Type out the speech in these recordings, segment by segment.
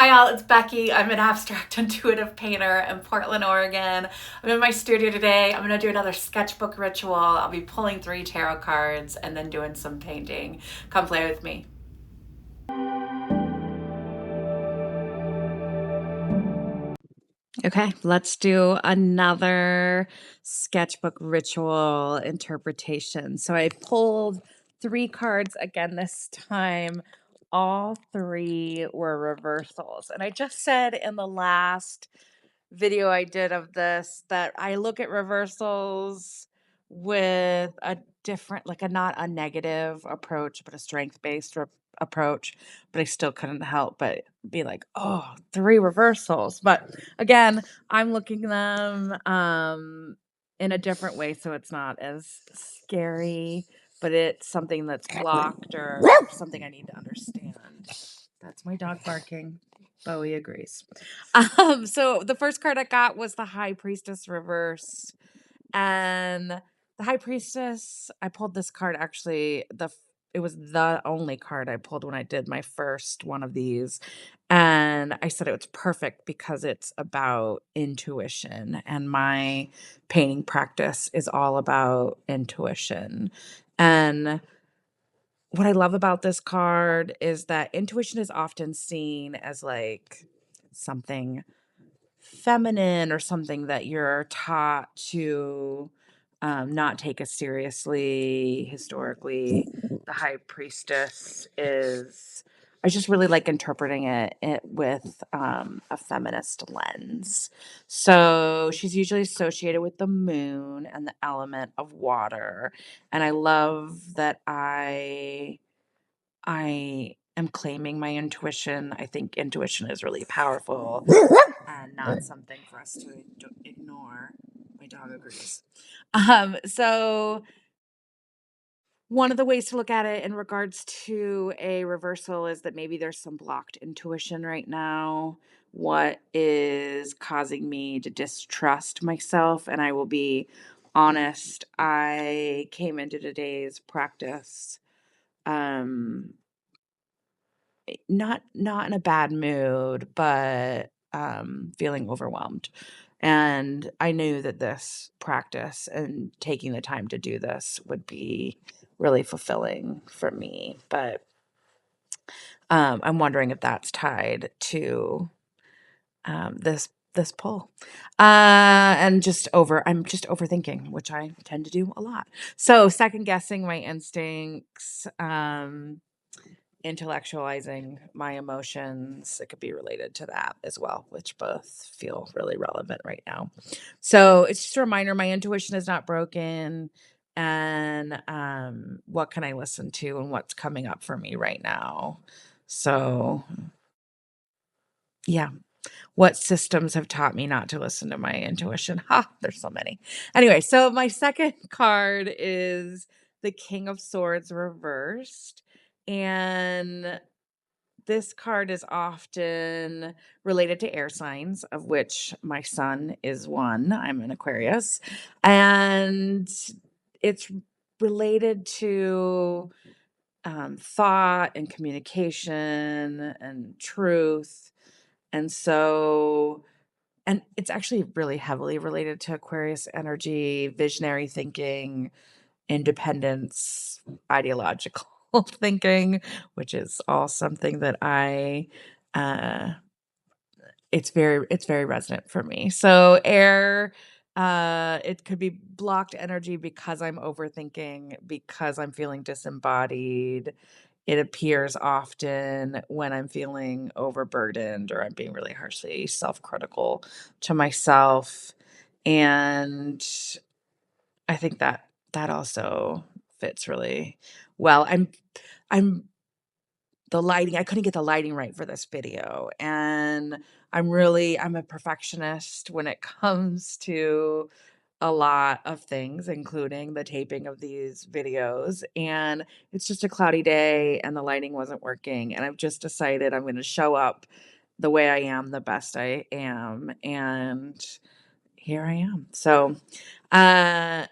Hi, all. It's Becky. I'm an abstract intuitive painter in Portland, Oregon. I'm in my studio today. I'm going to do another sketchbook ritual. I'll be pulling 3 tarot cards and then doing some painting. Come play with me. Okay, let's do another sketchbook ritual interpretation. So I pulled 3 cards again this time. All 3 were reversals. And I just said in the last video I did of this that I look at reversals with a different, like a not a negative approach, but a strength-based approach. But I still couldn't help but be like, oh, 3 reversals. But again, I'm looking them in a different way, so it's not as scary, but it's something that's blocked or something I need to understand. That's my dog barking. Bowie agrees. So the first card I got was the High Priestess reverse. And the High Priestess, I pulled this card actually it was the only card I pulled when I did my first one of these. And I said it was perfect because it's about intuition. And my painting practice is all about intuition. And what I love about this card is that intuition is often seen as like something feminine or something that you're taught to not take as seriously historically. The High Priestess is, I just really like interpreting it with a feminist lens. So she's usually associated with the moon and the element of water. And I love that I am claiming my intuition. I think intuition is really powerful and not something for us to ignore. My dog agrees. So one of the ways to look at it in regards to a reversal is that maybe there's some blocked intuition right now. What is causing me to distrust myself? And I will be honest, I came into today's practice um not in a bad mood, but feeling overwhelmed. And I knew that this practice and taking the time to do this would be really fulfilling for me. But I'm wondering if that's tied to this pull. I'm just overthinking, which I tend to do a lot. So second guessing my instincts, intellectualizing my emotions. It could be related to that as well, which both feel really relevant right now. So it's just a reminder my intuition is not broken. And what can I listen to and what's coming up for me right now? So, yeah. What systems have taught me not to listen to my intuition? Ha, there's so many. Anyway, so my second card is the King of Swords reversed. And this card is often related to air signs, of which my sun is one. I'm an Aquarius. And it's related to thought and communication and truth. And so, and it's actually really heavily related to Aquarius energy, visionary thinking, independence, ideological thinking, which is all something that uh it's very resonant for me. So air, it could be blocked energy because I'm overthinking, because I'm feeling disembodied. It appears often when I'm feeling overburdened or I'm being really harshly self-critical to myself. And I think that that also fits really well. I'm the lighting, I couldn't get the lighting right for this video, and I'm a perfectionist when it comes to a lot of things, including the taping of these videos, and it's just a cloudy day and the lighting wasn't working, and I've just decided I'm gonna show up the way I am, the best I am, and here I am. So, uh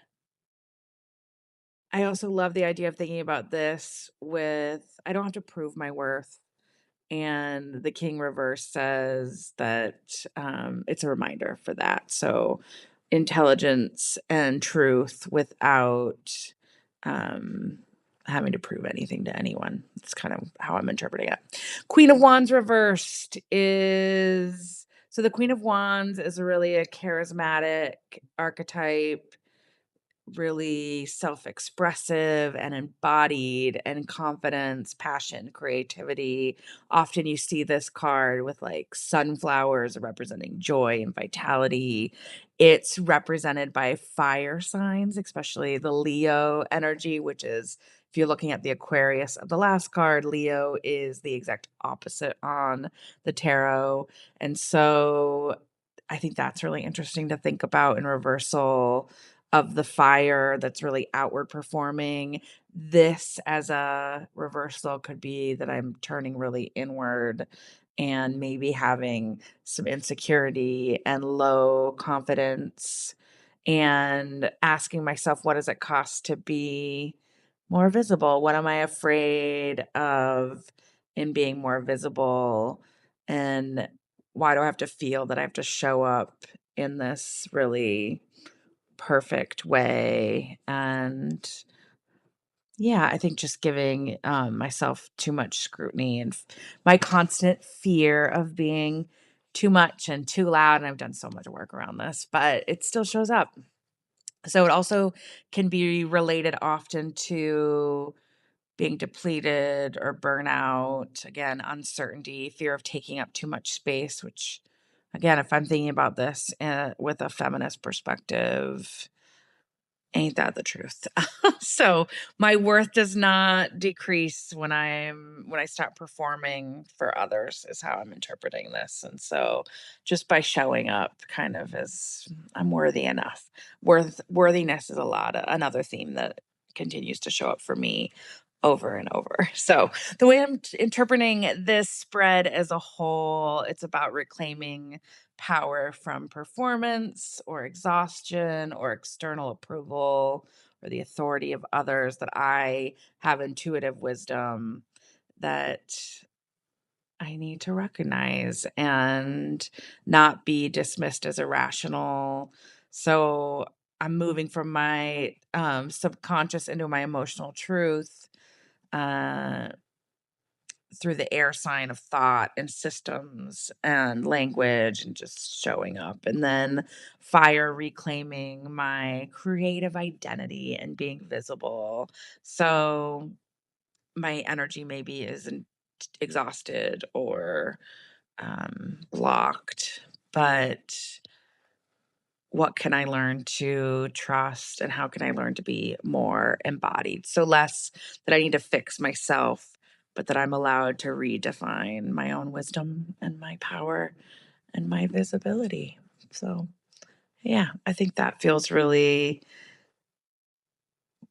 I also love the idea of thinking about this with I don't have to prove my worth. And the king reverse says that it's a reminder for that. So, intelligence and truth without um, having to prove anything to anyone. It's kind of how I'm interpreting it. Queen of Wands reversed is so the Queen of Wands is really a charismatic archetype, really self-expressive and embodied, and confidence, passion, creativity. Often you see this card with like sunflowers representing joy and vitality. It's represented by fire signs, especially the Leo energy, which is, if you're looking at the Aquarius of the last card, Leo is the exact opposite on the tarot. And so I think that's really interesting to think about in reversal of the fire that's really outward performing. This as a reversal could be that I'm turning really inward and maybe having some insecurity and low confidence, and asking myself, what does it cost to be more visible? What am I afraid of in being more visible? And why do I have to feel that I have to show up in this really perfect way? And yeah, I think just giving myself too much scrutiny and my constant fear of being too much and too loud. And I've done so much work around this, but it still shows up. So it also can be related often to being depleted or burnout, again, uncertainty, fear of taking up too much space, which, again, if I'm thinking about this with a feminist perspective, ain't that the truth? So my worth does not decrease when I start performing for others, is how I'm interpreting this. And so just by showing up kind of is, I'm worthy enough. Worthiness is another theme that continues to show up for me over and over. So the way I'm interpreting this spread as a whole, it's about reclaiming power from performance or exhaustion or external approval or the authority of others, that I have intuitive wisdom that I need to recognize and not be dismissed as irrational. So I'm moving from my subconscious into my emotional truth, uh, through the air sign of thought and systems and language and just showing up. And then fire, reclaiming my creative identity and being visible. So my energy maybe isn't exhausted or blocked, but what can I learn to trust and how can I learn to be more embodied? So less that I need to fix myself, but that I'm allowed to redefine my own wisdom and my power and my visibility. So, yeah, I think that feels really,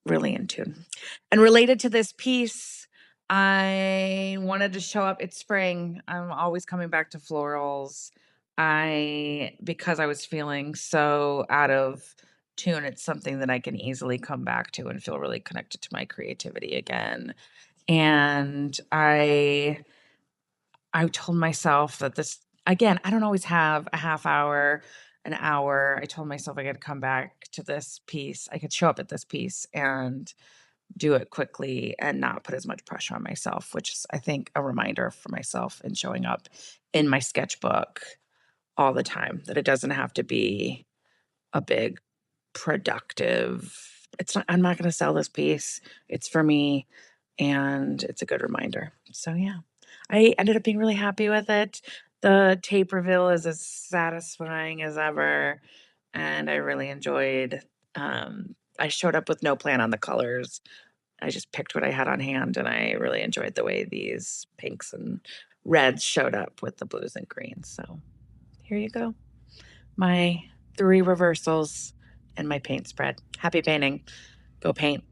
really in tune. And related to this piece, I wanted to show up. It's spring. I'm always coming back to florals. Because I was feeling so out of tune, it's something that I can easily come back to and feel really connected to my creativity again. And I told myself that this, again, I don't always have a half hour, an hour. I told myself I could come back to this piece. I could show up at this piece and do it quickly and not put as much pressure on myself, which is, I think, a reminder for myself in showing up in my sketchbook all the time, that it doesn't have to be a big productive, it's not, I'm not going to sell this piece. It's for me. And it's a good reminder. So, yeah, I ended up being really happy with it. The tape reveal is as satisfying as ever. And I really enjoyed, I showed up with no plan on the colors. I just picked what I had on hand, and I really enjoyed the way these pinks and reds showed up with the blues and greens. So here you go. My 3 reversals and my paint spread. Happy painting. Go paint.